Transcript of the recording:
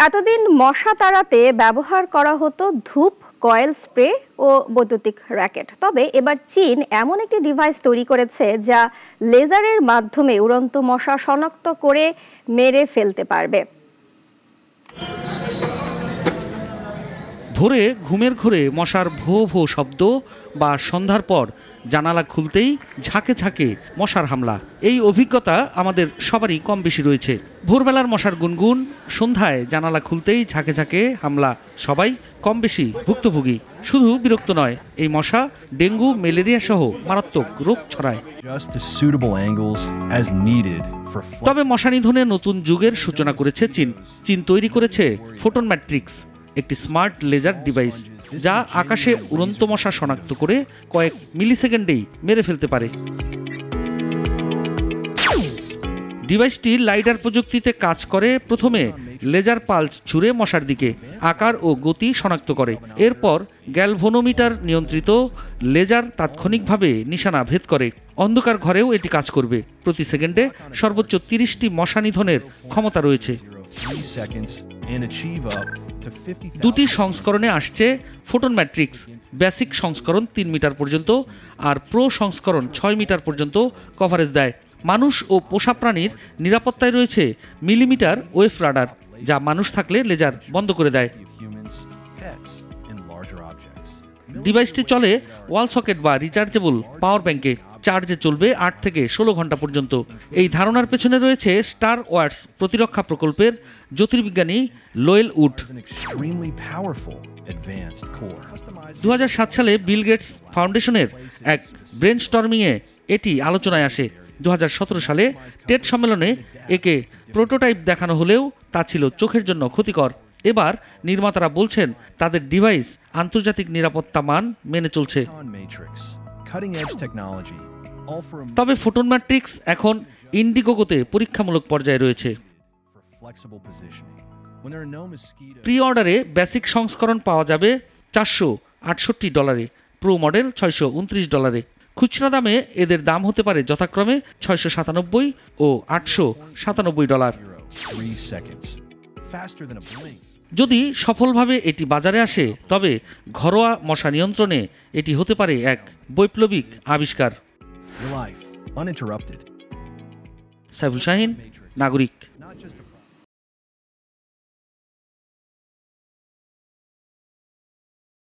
এতদিন মশা তাড়াতে ব্যবহার করা হতো ধূপ, কয়েল স্প্রে ও বৈদ্যুতিক র্যাকেট। তবে এবার চীন এমন একটি ডিভাইস তৈরি করেছে যা লেজারের মাধ্যমে উড়ন্ত মশা শনাক্ত করে মেরে ফেলতে পারবে। ভোরে ঘুমের ঘোরে মশার ভো ভো শব্দ বা সন্ধ্যার পর জানালা খুলতেই ঝাঁকে ঝাঁকে মশার হামলা, এই অভিজ্ঞতা আমাদের সবারই কম বেশি রয়েছে। ভোরবেলার মশার গুনগুন, সন্ধ্যায় জানালা খুলতেই ঝাঁকে ঝাঁকে হামলা, সবাই কম বেশি ভুক্তভোগী। শুধু বিরক্ত নয়, এই মশা ডেঙ্গু, ম্যালেরিয়া সহ মারাত্মক রোগ ছড়ায়। তবে মশা নিধনে নতুন যুগের সূচনা করেছে চীন তৈরি করেছে ফোটন ম্যাট্রিক্স, একটি স্মার্ট লেজার ডিভাইস যা আকাশে উড়ন্ত মশা শনাক্ত করে কয়েক মিলিসেকেন্ডেই মেরে ফেলতে পারে। ডিভাইসটি লাইডার প্রযুক্তিতে কাজ করে। প্রথমে লেজার পালস ছুড়ে মশার দিকে আকার ও গতি শনাক্ত করে। এরপর গ্যালভোনোমিটার নিয়ন্ত্রিত লেজার তাৎক্ষণিকভাবে নিশানা ভেদ করে। অন্ধকার ঘরেও এটি কাজ করবে। প্রতি সেকেন্ডে সর্বোচ্চ 30টি মশা নিধনের ক্ষমতা রয়েছে। দুটি সংস্করণে আসছে ফোটন ম্যাট্রিক্স। বেসিক সংস্করণ 3 মিটার পর্যন্ত আর প্রো সংস্করণ 6 মিটার পর্যন্ত কভারেজ দেয়। মানুষ ও পোষা প্রাণীর নিরাপত্তায় রয়েছে মিলিমিটার ওয়েভ রাডার, যা মানুষ থাকলে লেজার বন্ধ করে দেয়। ডিভাইসটি চলে ওয়াল সকেট বা রিচার্জেবল পাওয়ার ব্যাংকে। চার্জে চলবে 8 থেকে 16 ঘন্টা পর্যন্ত। এই ধারণার পেছনে রয়েছে স্টার ওয়ার্স প্রতিরক্ষা প্রকল্পের জ্যোতির্বিজ্ঞানী লোয়েল উড। 2007 সালে বিল গেটস ফাউন্ডেশনের এক ব্রেনস্টর্মিংয়ে এটি আলোচনায় আসে। 2017 সালে টেড সম্মেলনে একে প্রোটোটাইপ দেখানো হলেও তা ছিল চোখের জন্য ক্ষতিকর। এবার নির্মাতারা বলছেন তাদের ডিভাইস আন্তর্জাতিক নিরাপত্তা মান মেনে চলছে। তবে ফোটন ম্যাট্রিক্স এখন ইন্ডিগোগোতে পরীক্ষামূলক পর্যায়ে রয়েছে। প্রি অর্ডারে বেসিক সংস্করণ পাওয়া যাবে $468, প্রো মডেল $629। খুচরা দামে এদের দাম হতে পারে যথাক্রমে $697 ও $897। যদি সফলভাবে এটি বাজারে আসে, তবে ঘরোয়া মশা নিয়ন্ত্রণে এটি হতে পারে এক বৈপ্লবিক আবিষ্কার। সাইফুল শাহিন, নাগরিক।